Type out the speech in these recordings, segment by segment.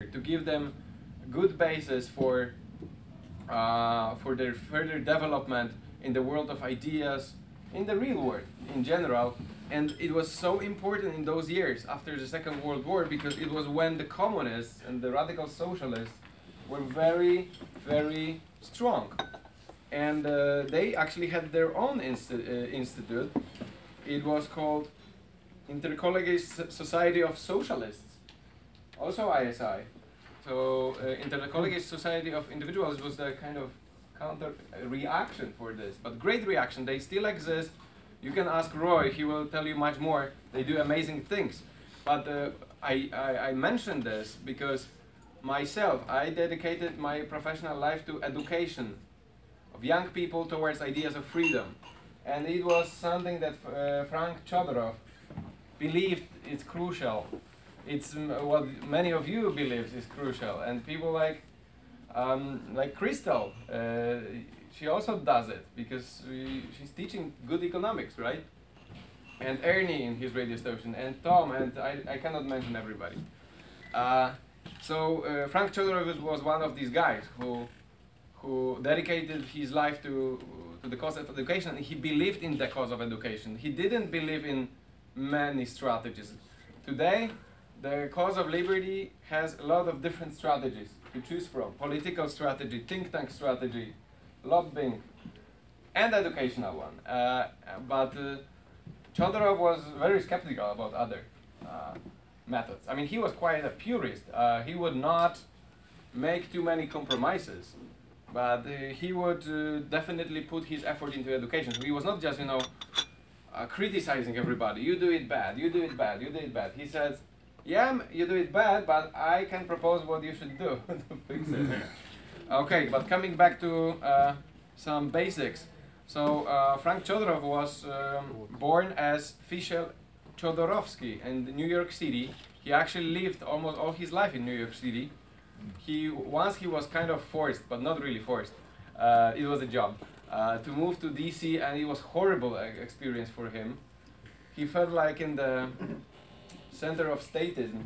to give them good basis for their further development in the world of ideas, in the real world in general. And it was so important in those years after the Second World War, because it was when the communists and the radical socialists were very, very strong. And they actually had their own institute. It was called Intercollegiate Society of Socialists, also ISI. So Intercollegiate Society of Individuals was the kind of counter reaction for this, but great reaction. They still exist. You can ask Roy, he will tell you much more. They do amazing things. But I mentioned this because myself, I dedicated my professional life to education of young people towards ideas of freedom. And it was something that Frank Chodorov believed is crucial. It's what many of you believe is crucial. And people like Crystal, she also does it because she's teaching good economics, right? And Ernie in his radio station, and Tom, and I cannot mention everybody. So Frank Chodorov was one of these guys who dedicated his life to the cause of education. He believed in the cause of education. He didn't believe in many strategies. Today, the cause of liberty has a lot of different strategies to choose from. Political strategy, think tank strategy, lobbying, and educational one. But Chodorov was very skeptical about other methods. I mean, he was quite a purist. He would not make too many compromises, but he would definitely put his effort into education. So he was not just, criticizing everybody. You do it bad, you do it bad, you do it bad. He says, yeah, you do it bad, but I can propose what you should do to fix it. Okay, but coming back to some basics. So Frank Chodorov was born as Fischel Chodorovsky in New York City. He actually lived almost all his life in New York City. Once he was kind of forced, but not really forced. It was a job to move to DC, and it was horrible experience for him. He felt like in the center of statism,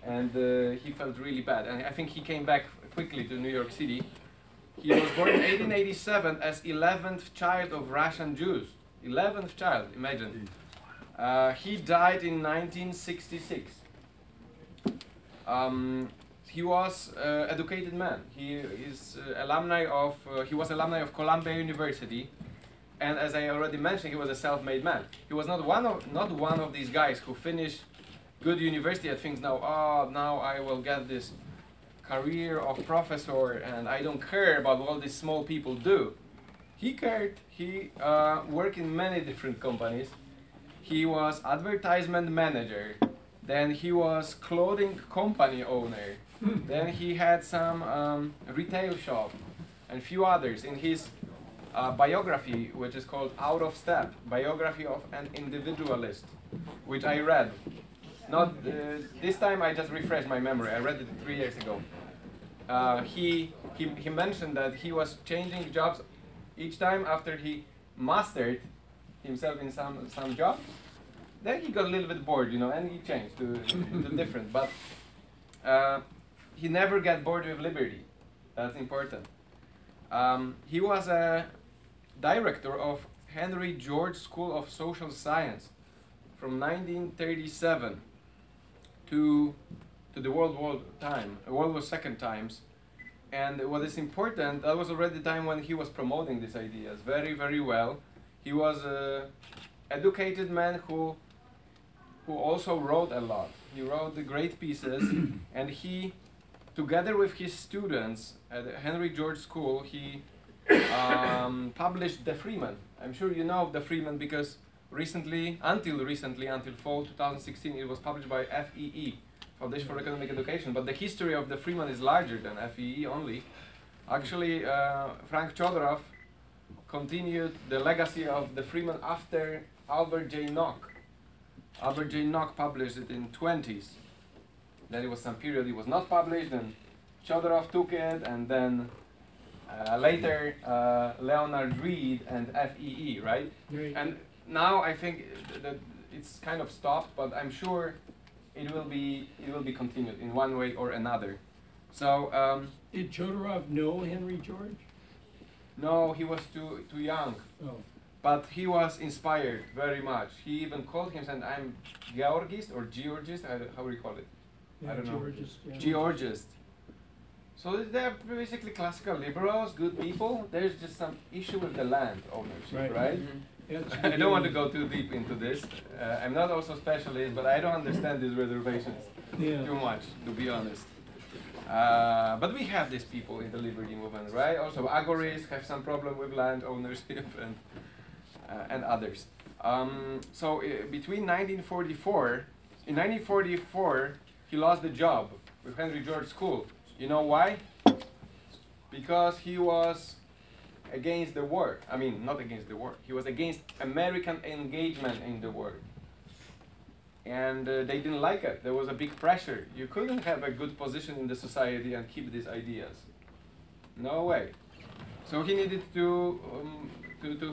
and he felt really bad. And I think he came back quickly to New York City. He was born in 1887 as 11th child of Russian Jews. 11th child, imagine. He died in 1966. He was an educated man. He was alumni of Columbia University, and as I already mentioned, he was a self-made man. He was not one of these guys who finished good university and thinks now, oh, now I will get this career of professor and I don't care about what these small people do. He cared. He worked in many different companies. He was advertisement manager, then he was clothing company owner, then he had some retail shop and few others. In his biography, which is called Out of Step, Biography of an Individualist, which I read. Not this time, I just refreshed my memory. I read it 3 years ago. He mentioned that he was changing jobs each time after he mastered himself in some job. Then he got a little bit bored, and he changed to different. But he never got bored with liberty. That's important. He was a director of Henry George School of Social Science from 1937 to the World War II times. And what is important, that was already the time when he was promoting these ideas very, very well. He was an educated man who also wrote a lot. He wrote the great pieces, and he, together with his students at the Henry George School, he published The Freeman. I'm sure you know The Freeman because until fall 2016, it was published by FEE, Foundation for Economic Education. But the history of The Freeman is larger than FEE only. Actually, Frank Chodorov continued the legacy of The Freeman after Albert J. Nock. Albert J. Nock published it in 20s. Then it was some period it was not published, and Chodorov took it, and then later Leonard Reed and FEE, right? And now I think that it's kind of stopped, but I'm sure it will be continued in one way or another. So did Chodorov know Henry George? no, he was too young. Oh. But he was inspired very much. He even called himself, I'm Georgist or Georgist, how do you call it? Yeah, I don't Georgist, know. yeah. Georgist. So they're basically classical liberals, good people. There's just some issue with the land ownership, right? Yeah, I don't want to go too deep into this. I'm not also specialist, but I don't understand these reservations too much, to be honest. But we have these people in the liberty movement, right? Also, agorists have some problem with land ownership and others. So between 1944, in 1944, he lost the job with Henry George School. You know why? Because he was against the war. I mean, not against the war. He was against American engagement in the war. And they didn't like it. There was a big pressure. You couldn't have a good position in the society and keep these ideas. No way. So he needed to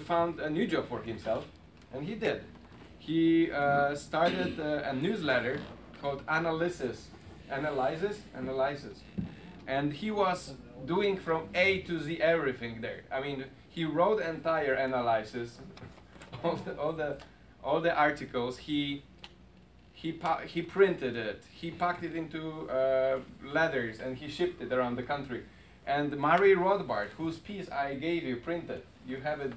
found a new job for himself, and he did. He started a newsletter called Analysis. And he was doing from A to Z everything there. I mean, he wrote entire analysis, all the articles. He printed it. He packed it into letters and he shipped it around the country. And Murray Rothbard, whose piece I gave you printed, you have it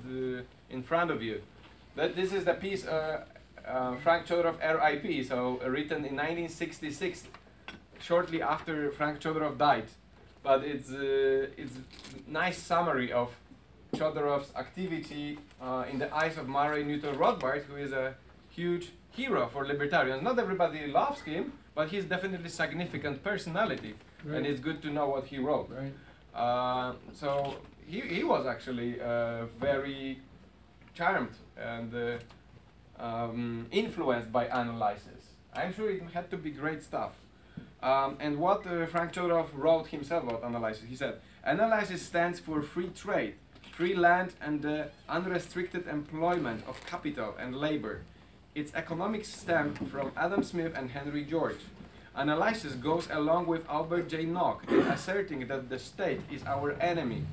in front of you. This is the piece Frank Chodorov RIP, so written in 1966, shortly after Frank Chodorov died. But it's nice summary of Chodorov's activity in the eyes of Murray Newton Rothbard, who is a huge hero for libertarians. Not everybody loves him, but he's definitely a significant personality, and it's good to know what he wrote. Right. So he was actually very charmed and influenced by analysis. I'm sure it had to be great stuff. And what Frank Chodorov wrote himself about analysis, he said, analysis stands for free trade, free land and the unrestricted employment of capital and labor. Its economics stem from Adam Smith and Henry George. Analysis goes along with Albert J. Nock in asserting that the state is our enemy,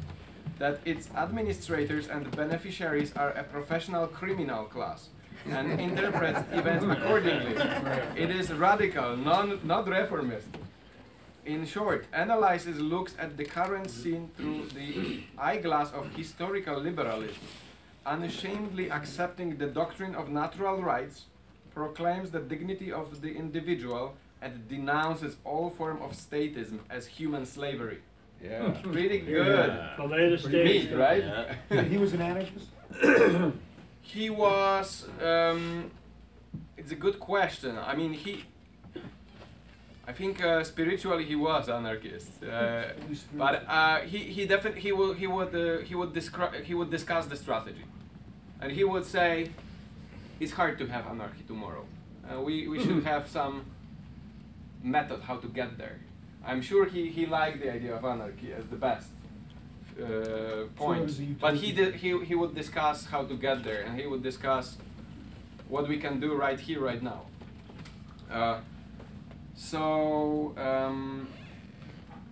that its administrators and beneficiaries are a professional criminal class, and interprets events accordingly. It is radical, not reformist. In short, analysis looks at the current scene through the eyeglass of historical liberalism, unashamedly accepting the doctrine of natural rights, proclaims the dignity of the individual, and denounces all form of statism as human slavery. Yeah, pretty good. The latest stage, right? Yeah. He was an anarchist? He was, it's a good question. I mean, I think spiritually he was anarchist, but he definitely he would discuss the strategy, and he would say, it's hard to have anarchy tomorrow. We should have some method how to get there. I'm sure he liked the idea of anarchy as the best point, but he would discuss how to get there, and he would discuss what we can do right here, right now.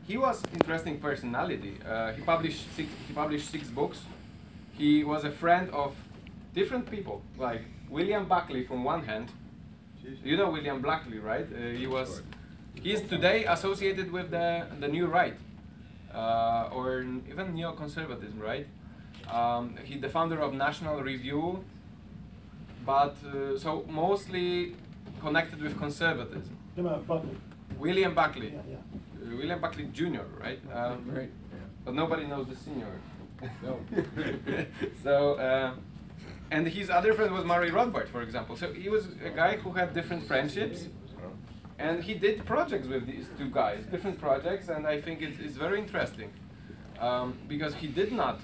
He was interesting personality. He published six books. He was a friend of different people, like William Buckley from one hand. You know William Buckley, right? He's today associated with the New Right, or even neoconservatism, right? He's the founder of National Review, but so mostly connected with conservatism. Buckley. William Buckley. Yeah. William Buckley Jr., right? Right. But nobody knows the senior. No. So, and his other friend was Murray Rothbard, for example. So he was a guy who had different friendships, and he did projects with these two guys, different projects, and I think it's very interesting because he did not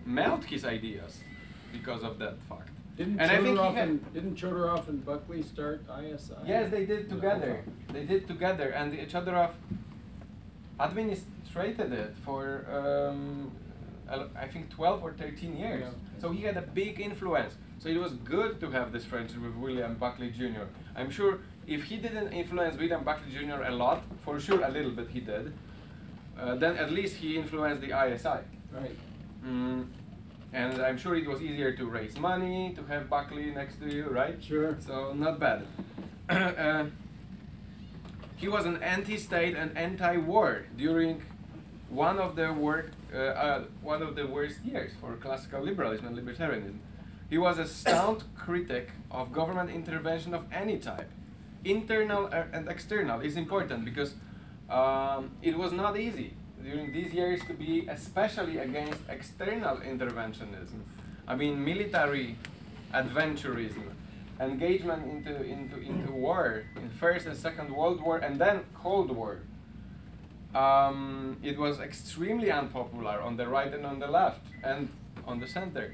melt his ideas because of that fact. Didn't Chodorov and Buckley start ISI? Yes, they did together. They did together, and Chodorov administrated it for I think 12 or 13 years. Yeah. So he had a big influence. So it was good to have this friendship with William Buckley Jr. I'm sure if he didn't influence William Buckley Jr. a lot, for sure a little bit he did, then at least he influenced the ISI. Right. And I'm sure it was easier to raise money, to have Buckley next to you, right? Sure. So not bad. He was an anti-state and anti-war during one of the worst years for classical liberalism and libertarianism. He was a staunch critic of government intervention of any type. Internal and external is important because it was not easy during these years to be especially against external interventionism. I mean, military adventurism, engagement into war, in First and Second World War, and then Cold War. It was extremely unpopular on the right and on the left, and on the center.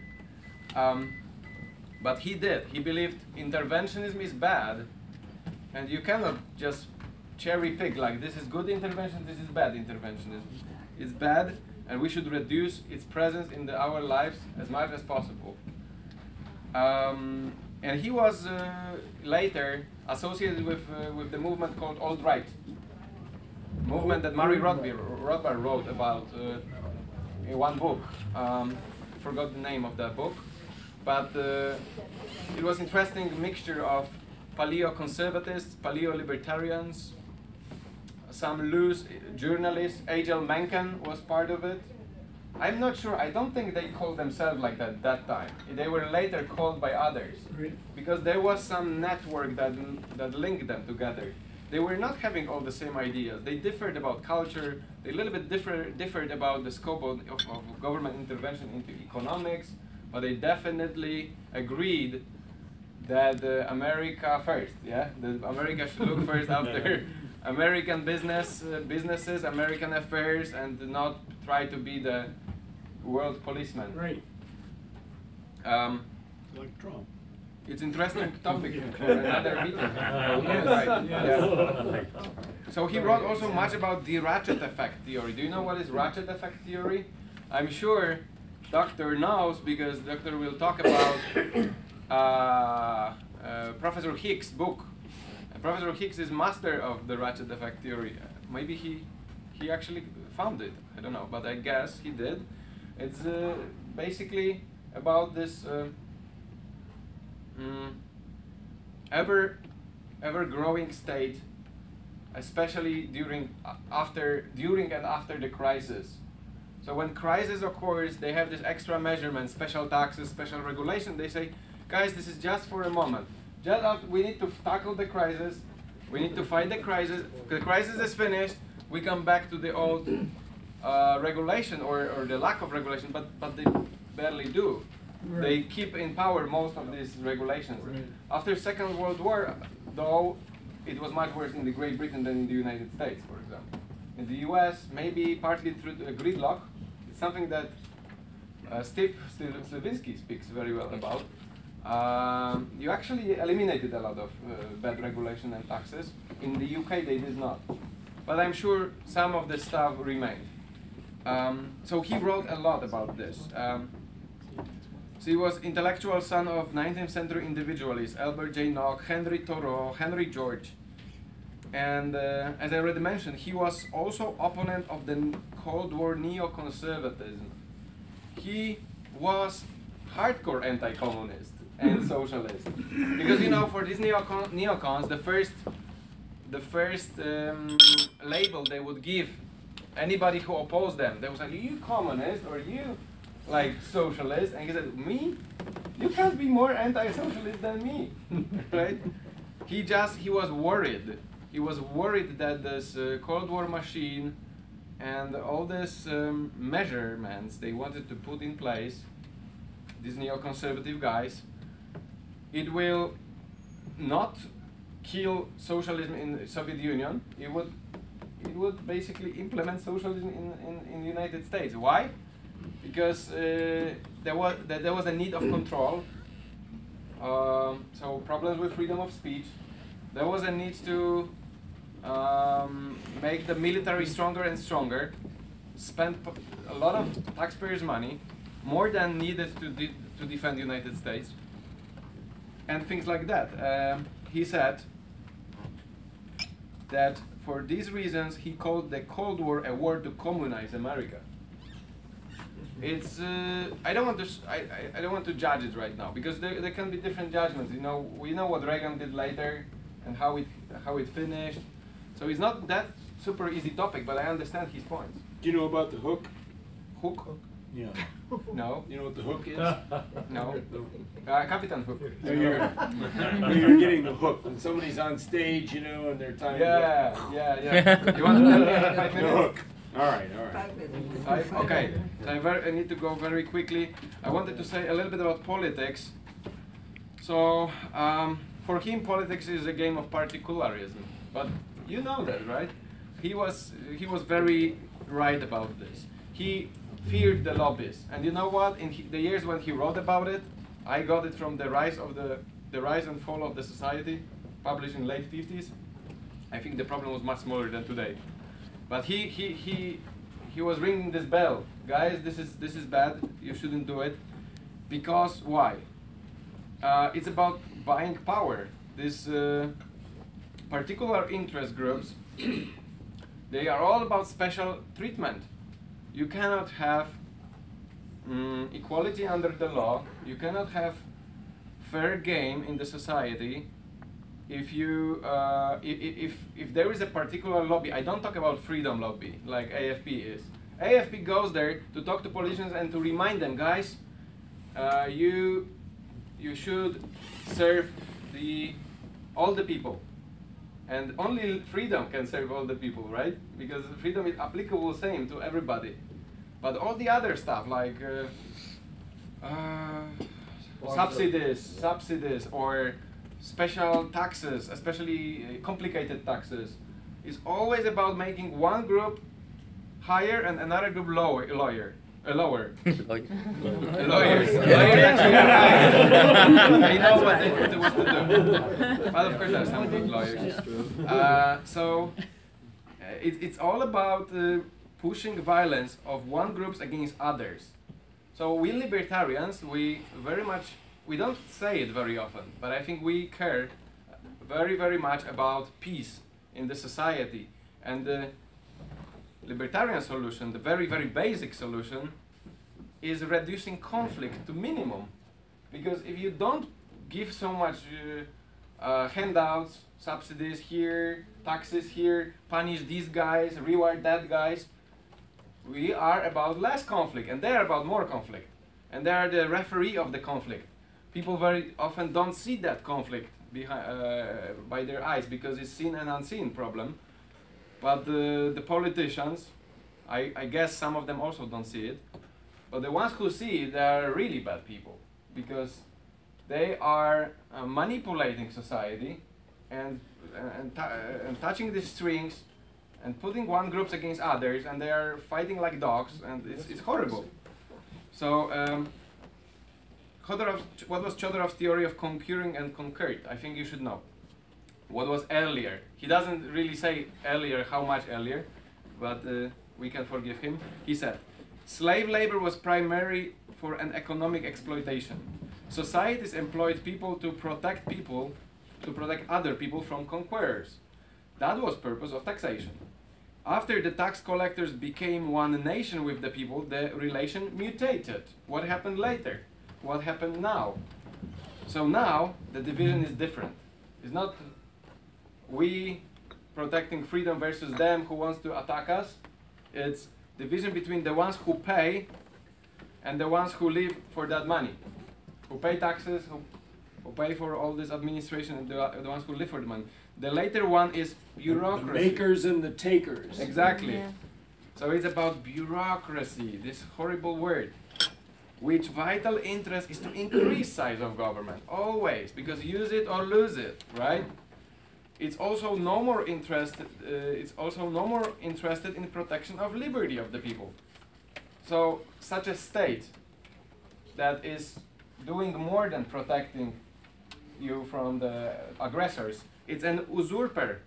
But he did. He believed interventionism is bad, and you cannot just cherry pick like this is good intervention, this is bad interventionism. It's bad, and we should reduce its presence in our lives as much as possible. And he was later associated with the movement called alt-right, movement that Murray Rothbard wrote about in one book. Forgot the name of that book, but it was interesting mixture of paleo-conservatists, paleo-libertarians, some loose journalists. H.L. Mencken was part of it. I'm not sure, I don't think they called themselves like that at that time. They were later called by others, because there was some network that linked them together. They were not having all the same ideas. They differed about culture, they a little bit differed about the scope of government intervention into economics, but they definitely agreed that America first, yeah? That America should look first after American businesses, American affairs, and not try to be the world policeman. Right. Like Trump. It's interesting topic for another meeting. Right. Yeah. So he wrote also much about the ratchet effect theory. Do you know what is ratchet effect theory? I'm sure Doctor knows, because Doctor will talk about Professor Hicks' book. And Professor Hicks is master of the ratchet effect theory. Maybe he actually found it. I don't know, but I guess he did. It's basically about this ever growing state, especially during and after the crisis. So when crisis occurs, they have this extra measurement, special taxes, special regulation. They say, guys, this is just for a moment. We need to tackle the crisis. We need to fight the crisis. The crisis is finished. We come back to the old regulation or the lack of regulation, but they barely do. Right. They keep in power most of these regulations. Right. After Second World War, though, it was much worse in the Great Britain than in the United States, for example. In the US, maybe partly through the gridlock, it's something that Steve Slavinsky speaks very well about. You actually eliminated a lot of bad regulation and taxes. In the UK, they did not. But I'm sure some of the stuff remained. So he wrote a lot about this. So he was intellectual son of 19th century individualists, Albert J. Nock, Henry Thoreau, Henry George. And as I already mentioned, he was also opponent of the Cold War neoconservatism. He was hardcore anti-communist and socialist. Because, you know, for these neocons, the first label they would give anybody who opposed them, they would say, you communist or you like socialist, and he said, me? You can't be more anti-socialist than me, right? He was worried. He was worried that this Cold War machine and all these measurements they wanted to put in place, these neoconservative guys, it will not kill socialism in the Soviet Union. It would basically implement socialism in the United States. Why? Because there was a need of control. So problems with freedom of speech. There was a need to make the military stronger and stronger, spend a lot of taxpayers' money, more than needed to defend the United States. and things like that. He said that for these reasons he called the Cold War a war to communize America. It's I don't want to judge it right now, because there can be different judgments. You know, we know what Reagan did later and how it finished. So it's not that super easy topic, but I understand his points. Do you know about the hook? Hook? Yeah. No. You know what the hook is? No. Captain Hook. No, you're getting the hook when somebody's on stage, you know, and they're time. Yeah. You want to tell me in 5 The minutes? hook. All right. Okay. So I need to go very quickly. I wanted to say a little bit about politics. So for him, politics is a game of particularism. But you know that, right? He was very right about this. He feared the lobbyists, and you know what? In the years when he wrote about it, I got it from the rise and fall of the society, published in late 50s. I think the problem was much smaller than today. But he was ringing this bell, guys. This is bad. You shouldn't do it. Because why? It's about buying power. These particular interest groups, they are all about special treatment. You cannot have equality under the law. You cannot have fair game in the society if you if there is a particular lobby. I don't talk about freedom lobby like AFP is. AFP goes there to talk to politicians and to remind them, guys, you should serve all the people, and only freedom can serve all the people, right? Because freedom is applicable same to everybody, but all the other stuff like subsidies or special taxes, especially complicated taxes, is always about making one group higher and another group lower. Lawyers. They know what they want to do. But of course there are some good lawyers. So it's all about pushing violence of one group against others. So we libertarians, we don't say it very often, but I think we care very, very much about peace in the society. And the libertarian solution, the very, very basic solution, is reducing conflict to minimum. Because if you don't give so much handouts, subsidies here, taxes here, punish these guys, reward that guys, we are about less conflict, and they are about more conflict. And they are the referee of the conflict. People very often don't see that conflict by their eyes because it's seen and unseen problem. But the politicians, I guess some of them also don't see it, but the ones who see it, they are really bad people because they are manipulating society and touching the strings and putting one groups against others, and they are fighting like dogs, and it's horrible. So what was Chodorov's theory of conquering and conquered? I think you should know. What was earlier? He doesn't really say earlier, how much earlier, but we can forgive him. He said, slave labor was primary for an economic exploitation. Societies employed people to protect other people from conquerors. That was purpose of taxation. After the tax collectors became one nation with the people, the relation mutated. What happened later? What happened now? So now the division is different. It's not we protecting freedom versus them who wants to attack us. It's division between the ones who pay and the ones who live for that money, who pay taxes, who pay for all this administration, and the ones who live for the money. The later one is bureaucracy. The makers and the takers. Exactly. Yeah. So it's about bureaucracy, this horrible word, which vital interest is to increase size of government, always, because use it or lose it, right? It's also no more interested. In protection of liberty of the people. So such a state that is doing more than protecting you from the aggressors, it's an usurper,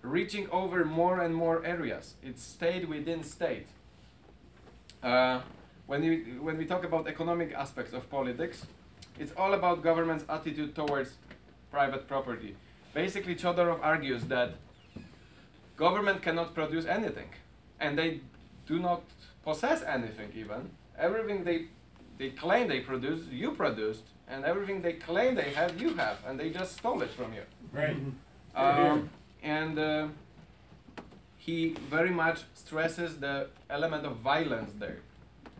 reaching over more and more areas. It's state within state. When we talk about economic aspects of politics, it's all about government's attitude towards private property. Basically, Chodorov argues that government cannot produce anything, and they do not possess anything even. Everything they claim they produce, you produced, and everything they claim they have, you have, and they just stole it from you. Right. And he very much stresses the element of violence there.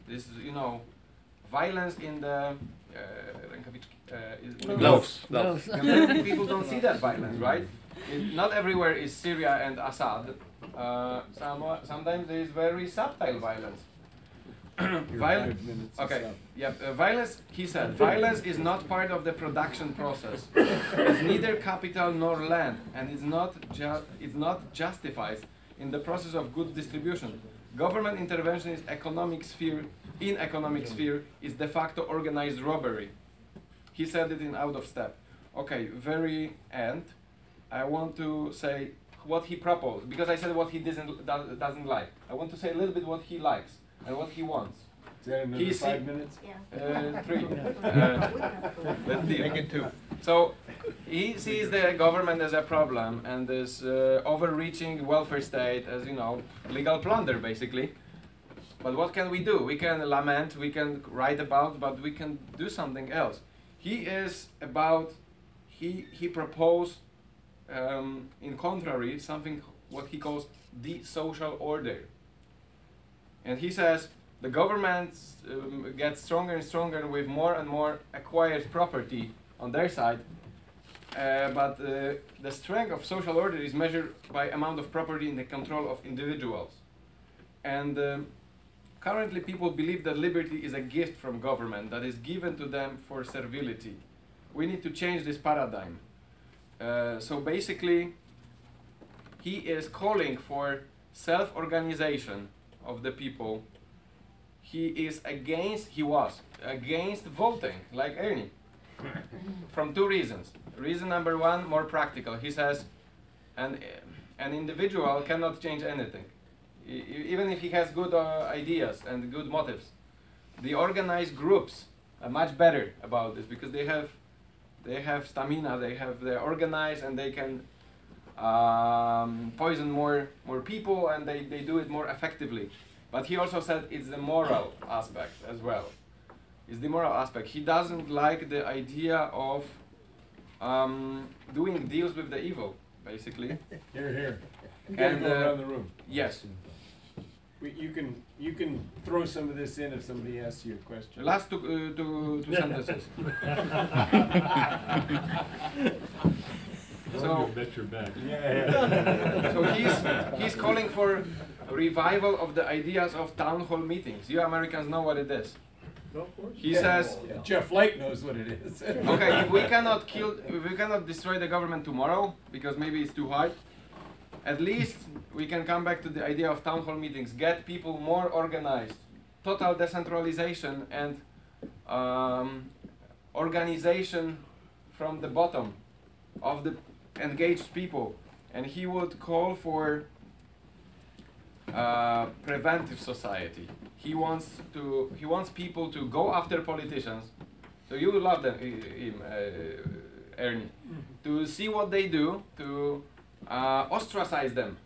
This, you know, violence in the Gloves. people don't see that violence, right? Not everywhere is Syria and Assad. Sometimes there is very subtle violence. Violence, he said, violence is not part of the production process. It's neither capital nor land, and it's not justified in the process of goods distribution. Government intervention in economic sphere is de facto organized robbery. He said it in Out of Step. Okay, very end. I want to say what he proposed, because I said what he doesn't like. I want to say a little bit what he likes and what he wants. Is that another 5 minutes? 3. Let's deal. Make it 2. So he sees the government as a problem and this overreaching welfare state as, you know, legal plunder basically. But what can we do? We can lament, we can write about, but we can do something else. He proposed in contrary something what he calls the social order. And he says the government gets stronger and stronger with more and more acquired property on their side, but the strength of social order is measured by amount of property in the control of individuals. And currently people believe that liberty is a gift from government that is given to them for servility. We need to change this paradigm. So basically, he is calling for self-organization of the people. He was against voting, like Ernie, from 2 reasons. Reason number 1, more practical. He says an individual cannot change anything, even if he has good ideas and good motives. The organized groups are much better about this because they have stamina, they're organized, and they can poison more people, and they do it more effectively. But he also said it's the moral aspect as well. It's the moral aspect. He doesn't like the idea of doing deals with the evil, basically. Here. And Go around the room. yes. You can throw some of this in if somebody asks you a question. Last two sentences. So, Bet your back. so he's calling for a revival of the ideas of town hall meetings. You Americans know what it is. He says, Jeff Light knows what it is. okay, if we cannot destroy the government tomorrow because maybe it's too hard, at least we can come back to the idea of town hall meetings, get people more organized, total decentralization and organization from the bottom of the engaged people. And he would call for preventive society. He wants people to go after politicians. So you would love them, Ernie, to see what they do, to ostracize them,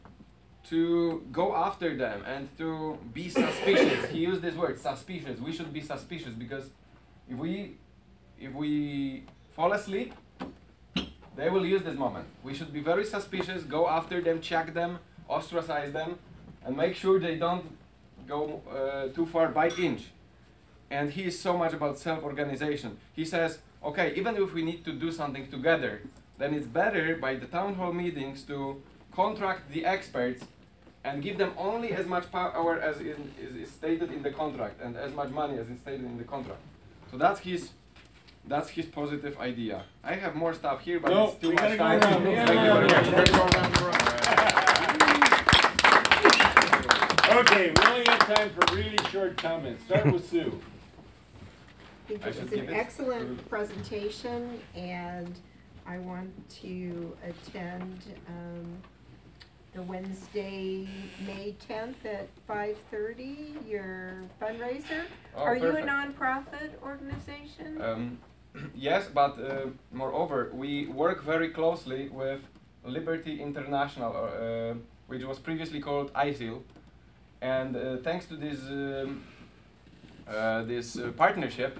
to go after them, and to be suspicious. He used this word, suspicious. We should be suspicious because if we fall asleep, they will use this moment. We should be very suspicious, go after them, check them, ostracize them, and make sure they don't go too far by inch. And he is so much about self-organization. He says, okay, even if we need to do something together, then it's better by the town hall meetings to contract the experts and give them only as much power as is stated in the contract and as much money as is stated in the contract. So that's his positive idea. I have more stuff here, but it's too much time. Thank you very much. Okay, we only have time for really short comments. Start with Sue. I think it was an excellent presentation, and I want to attend the Wednesday, May 10th at 5:30, your fundraiser. Oh, Are you a perfect. nonprofit organization? yes, but moreover, we work very closely with Liberty International, which was previously called ISIL, and thanks to this partnership,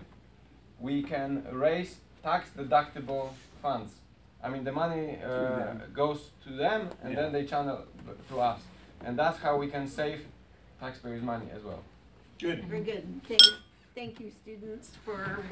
we can raise tax-deductible funds. I mean, the money goes to them, and then they channel to us, and that's how we can save taxpayers' money as well. Good. Very good. Thank you, students, for